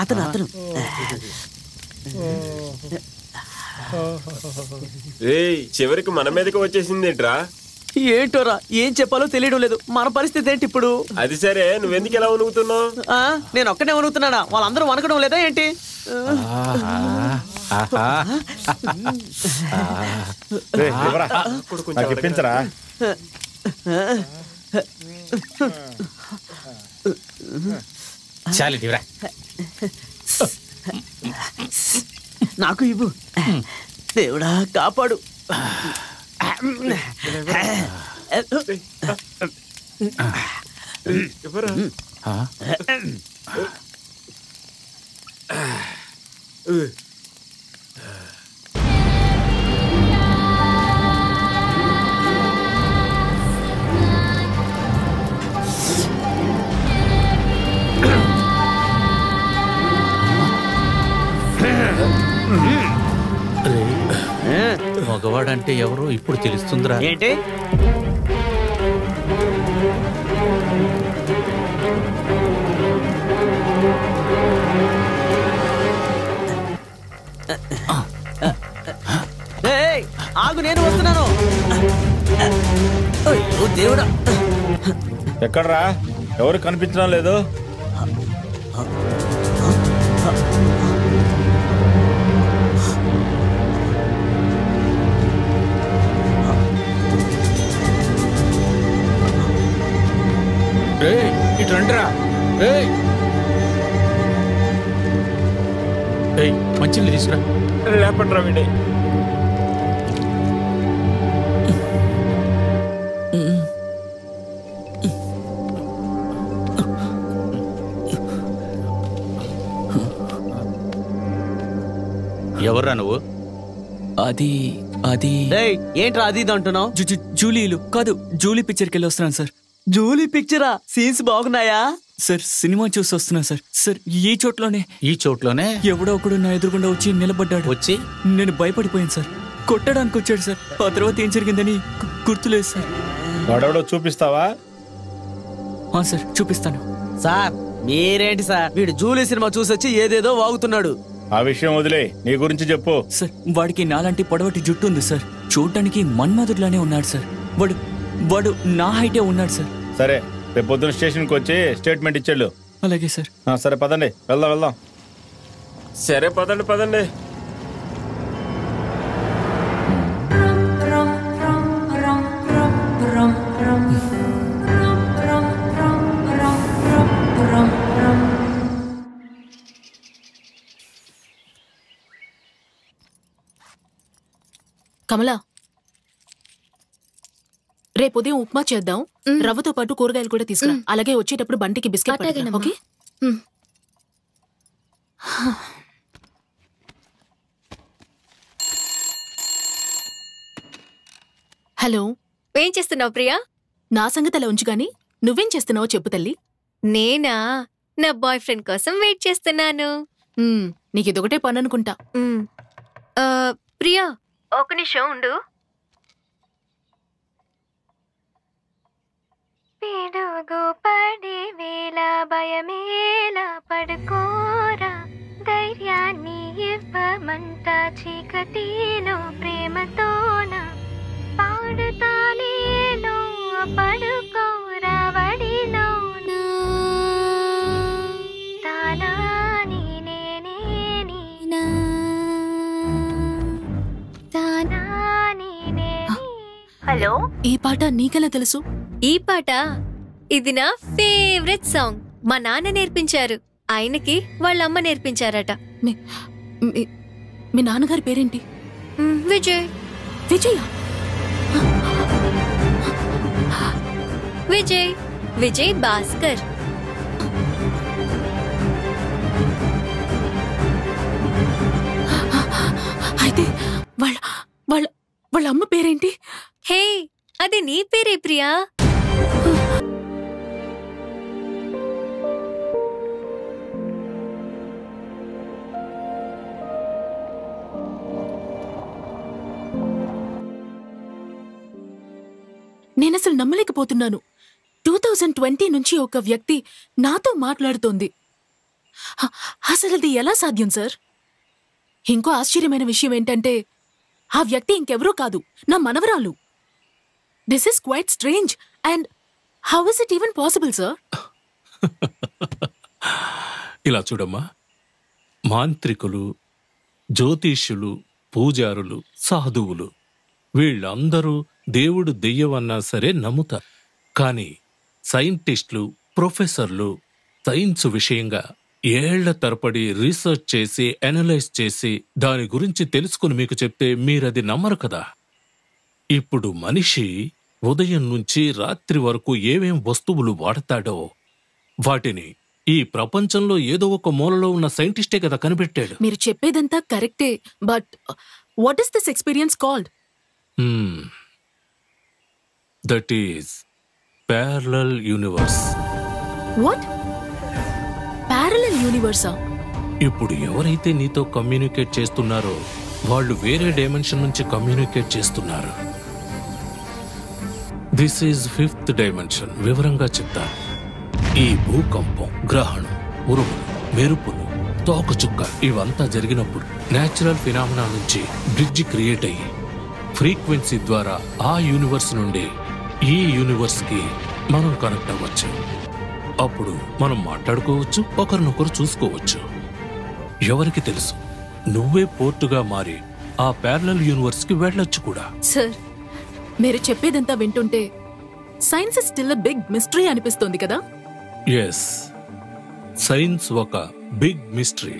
అతను అతను చివరికి మన మీదకి వచ్చేసిందేంట్రా? ఏంటోరా, ఏం చెప్పాలో తెలియడం లేదు. మన పరిస్థితి ఏంటి ఇప్పుడు? అది సరే, నువ్వెందుకు ఎలా వణుకుతున్నావు? నేను ఒక్కనే వణుకుతున్నానా? వాళ్ళందరూ వణకడం లేదా ఏంటి? చెప్పించరా? చాలిరా, నాకు ఇవ్వు. దేవుడా కాపాడు. మగవాడంటే ఎవరో ఇప్పుడు తెలుస్తుందిరా. ఏంటి? ఆగు, నేను వస్తున్నాను. అయ్యో దేవుడా, ఎక్కడ్రా? ఎవరు కనిపించడం లేదు. ఇటు రండిరా. మంచిని తీసుకురా. లేపండి రా వీడే. ఎవర్రా నువ్వు? అది అది ఏంట్రా అది ఇది అంటున్నావు? జూలీలు కాదు, జూలీ పిక్చర్కి వెళ్ళి వస్తున్నాను సార్. జూలీ పిక్చరా? సీన్స్ బాగున్నాయా సార్? సినిమా చూసి వస్తున్నా సార్. సార్ ఈ చోట్లోనే ఎవడో ఒకడు నా ఎదురుగుండా వచ్చి నిలబడ్డాడు. వచ్చి నేను భయపడిపోయాను సార్. కొట్టడానికి వచ్చాడు సార్. ఆ తర్వాత ఏం జరిగిందని గుర్తులేదు సార్. వాడెవడో చూపిస్తావా? సార్ చూపిస్తాను. సార్ మీరేంటి సార్, వీడు జూలీ సినిమా చూసొచ్చి ఏదేదో వాగుతున్నాడు. ఆ విషయం వదిలే, నీ గురించి చెప్పు. సార్ వాడికి నాలాంటి పొడవటి జుట్టు ఉంది సార్. చూడటానికి మన్మధుడిలానే ఉన్నాడు సార్. వాడు నా హైటే ఉన్నాడు సార్. సరే, రేపు పొద్దున స్టేషన్కి వచ్చి స్టేట్మెంట్ ఇచ్చాడు. అలాగే సార్. సరే పదండి, వెళ్దాం. సరే పదండి. కమలా, రేపు ఉదయం ఉప్మా చేద్దాం. రవ్వతో పాటు కూరగాయలు కూడా తీసుకురా. అలాగే వచ్చేటప్పుడు బంటికి బిస్కెట్ పట్టుకురా. ఓకే? హలో, ఏం చేస్తున్నావు ప్రియా? నా సంగతి అలా ఉంచు గాని నువ్వేం చేస్తున్నావో చెప్పు తల్లి. నేనా? నా బాయ్ ఫ్రెండ్ కోసం వెయిట్ చేస్తున్నాను. నీకు ఇదొకటే పని అనుకుంటా. ప్రియా, ఒక నిమిషం ఉండు. పిడుగు పడే వేళ భయమేలా, పడుకోరా, ధైర్యాన్ని ఇవ్వమంట, చీకటిలో ప్రేమతోన పాడుతానేలో, పడుకోరా వడిలోన, తానాని నేనేని, తానాని నేని. హలో, ఈ పాట నీకెలా తెలుసు? ఈ పాట ఇది నా ఫేవరెట్ సాంగ్. మా నాన్న నేర్పించారు, ఆయనకి వాళ్ళ అమ్మ నేర్పించారట. మీ నాన్నగారి పేరేంటి? విజయ్. విజయ్ భాస్కర్. అయితే వాళ్ళ అమ్మ పేరేంటి? హే, అది నీ పేరే ప్రియా. నేనసలు నమ్మలేకపోతున్నాను. 2020 నుంచి ఒక వ్యక్తి నాతో మాట్లాడుతోంది. అసలు అది ఎలా సాధ్యం సార్? ఇంకో ఆశ్చర్యమైన విషయం ఏంటంటే ఆ వ్యక్తి ఇంకెవరూ కాదు, నా మనవరాలు. This is quite strange and how is it even possible sir? ఇలా చూడమ్మా, మాంత్రికులు, జ్యోతిష్యులు, పూజారులు, సాధువులు వీళ్ళందరూ దేవుడు దెయ్యమన్నా సరే నమ్ముతారు. కానీ సైంటిస్టులు, ప్రొఫెసర్లు సైన్స్ విషయంగా ఏళ్ల తరబడి రీసెర్చ్ చేసి అనలైజ్ చేసి దాని గురించి తెలుసుకుని మీకు చెప్తే మీరది నమ్మరు కదా. ఇప్పుడు మనిషి ఉదయం నుంచి రాత్రి వరకు ఏమేం వస్తువులు వాడతాడో వాటిని ఈ ప్రపంచంలో ఏదో ఒక మూలలో ఉన్న సైంటిస్టే కదా కనిపెట్టాడు. మీరు చెప్పేదంతా కరెక్టే, but what is this experience called? That is parallel universe. What? ప్యారలల్ యూనివర్సా? ఇప్పుడు ఎవరైతే నీతో కమ్యూనికేట్ చేస్తున్నారో వాళ్ళు వేరే డైమెన్షన్ నుంచి కమ్యూనికేట్ చేస్తున్నారు. This is 5th dimension. వివరంగా చెప్తాను. ఈ భూకంపం, గ్రహణం, ఉరుములు, మెరుపులు, తోకచుక్క ఇవంతా జరిగినప్పుడు నేచురల్ ఫినామినా నుంచి బ్రిడ్జ్ క్రియేట్ అయ్యి ఫ్రీక్వెన్సీ ద్వారా ఆ యూనివర్స్ నుండి ఈ యూనివర్స్ కి మనం కనెక్ట్ అవ్వచ్చు. అప్పుడు మనం మాట్లాడుకోవచ్చు, ఒకరినొకరు చూసుకోవచ్చు. ఎవరికి తెలుసు, నువ్వే పోర్టుగా మారి ఆ ప్యారలల్ యూనివర్స్ కి వెళ్ళొచ్చు కూడా. సార్, మీరు చెప్పేదంతా వింటుంటే science is still a big mystery అనిపిస్తోంది కదా? ఎస్, సైన్స్ ఒక బిగ్ మిస్టరీ.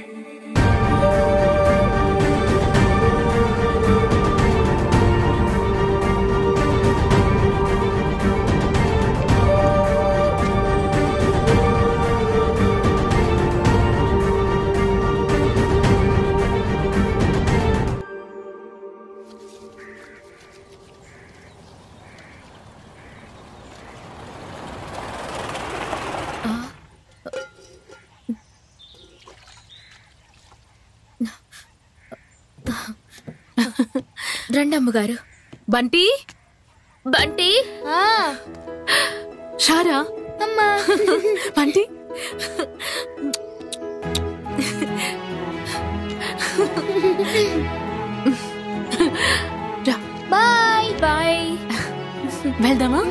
రండమ్మగారు. బంటి, బంటి, షారా, అమ్మా. Bunty, bye bye. వెళ్దామా?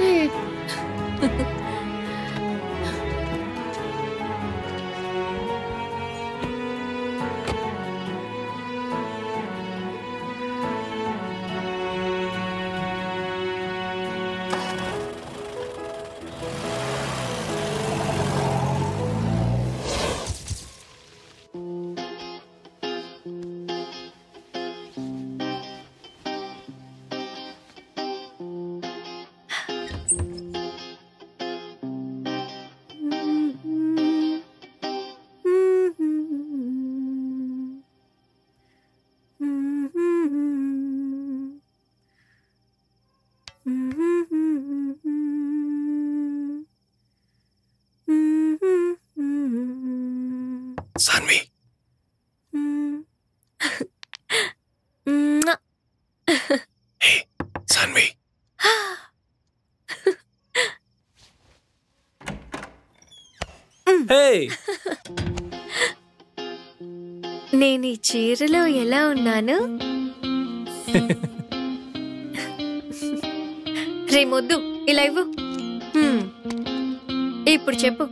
సాన్వి, హే సాన్వి. నేను ఈ చీరలో ఎలా ఉన్నాను? రే మొద్దు, ఇలా ఇవ్వు. ఇప్పుడు చెప్పు.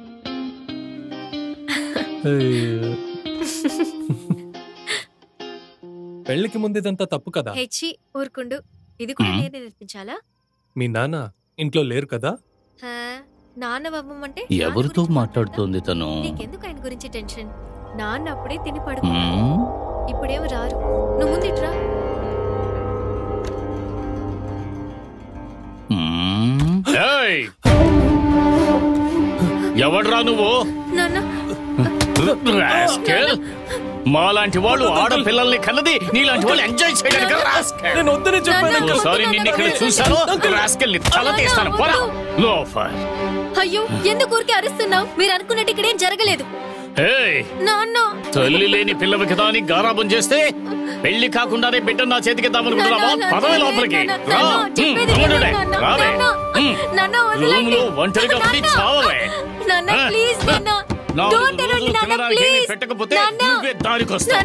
పెళ్లికి ముందు ఇదంతా తప్పు కదా. హెచ్చి ఊరుకుండు. ఇది కూడా నేనే నేర్పించాలా? మీ నాన్న ఇంట్లో లేరు కదా. నాన్న అవ్వమంటే ఎవరితో మాట్లాడుతోంది తను? నీకెందుకు ఆయన గురించి టెన్షన్? నాన్న అప్పుడే తిని పడుకున్నాడు. ఇప్పుడేమో రారు. నువ్వు ముందిట్రా. ఎవడ్రా నువ్వు? మాలాంటి వాళ్ళు ఆడపిల్లల్ని కన్నది నీలాంటి వాళ్ళు ఎంజాయ్ చేయడానికి. సారీ, నిన్ను ఇక్కడ చూశాను. అయ్యో, ఎందుకు ఊరికే అరుస్తున్నావు? మీరు అనుకున్నట్టు ఇక్కడేం జరగలేదు. ఏయ్, నాన్న తల్లి లేని పిల్లవికి దాని గారాబం చేస్తే పెళ్లి కాకుండానే బిడ్డ నా చేతికి దామనుకుంటున్నావా? పదవి లోపలికి రా. అమ్ముడుడే, రావే. రూమ్ లో ఒంటరిగా ఉండి చావవే. పెట్టకపోతే నువ్వే దారికొస్తా.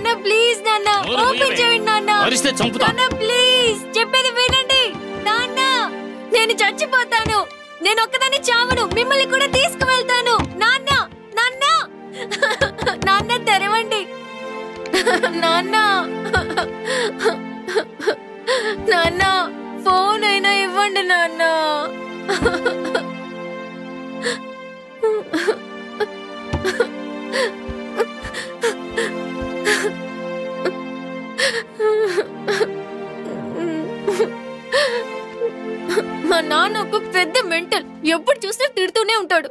అరిస్తే చంపుతా. ప్లీజ్ చెప్పేది వినండి నాన్న. నేను చచ్చిపోతాను. నేను ఒక్కదాన్ని చావను. మిమ్మల్ని కూడా తీసుకువెళ్తాను. నాన్న నాన్న నాన్న తెరవండి. నాన్న నాన్న ఫోన్ అయినా ఇవ్వండి నాన్న. మా నాన్న ఒక పెద్ద మెంటల్. ఎప్పుడు చూసినా తిడుతూనే ఉంటాడు.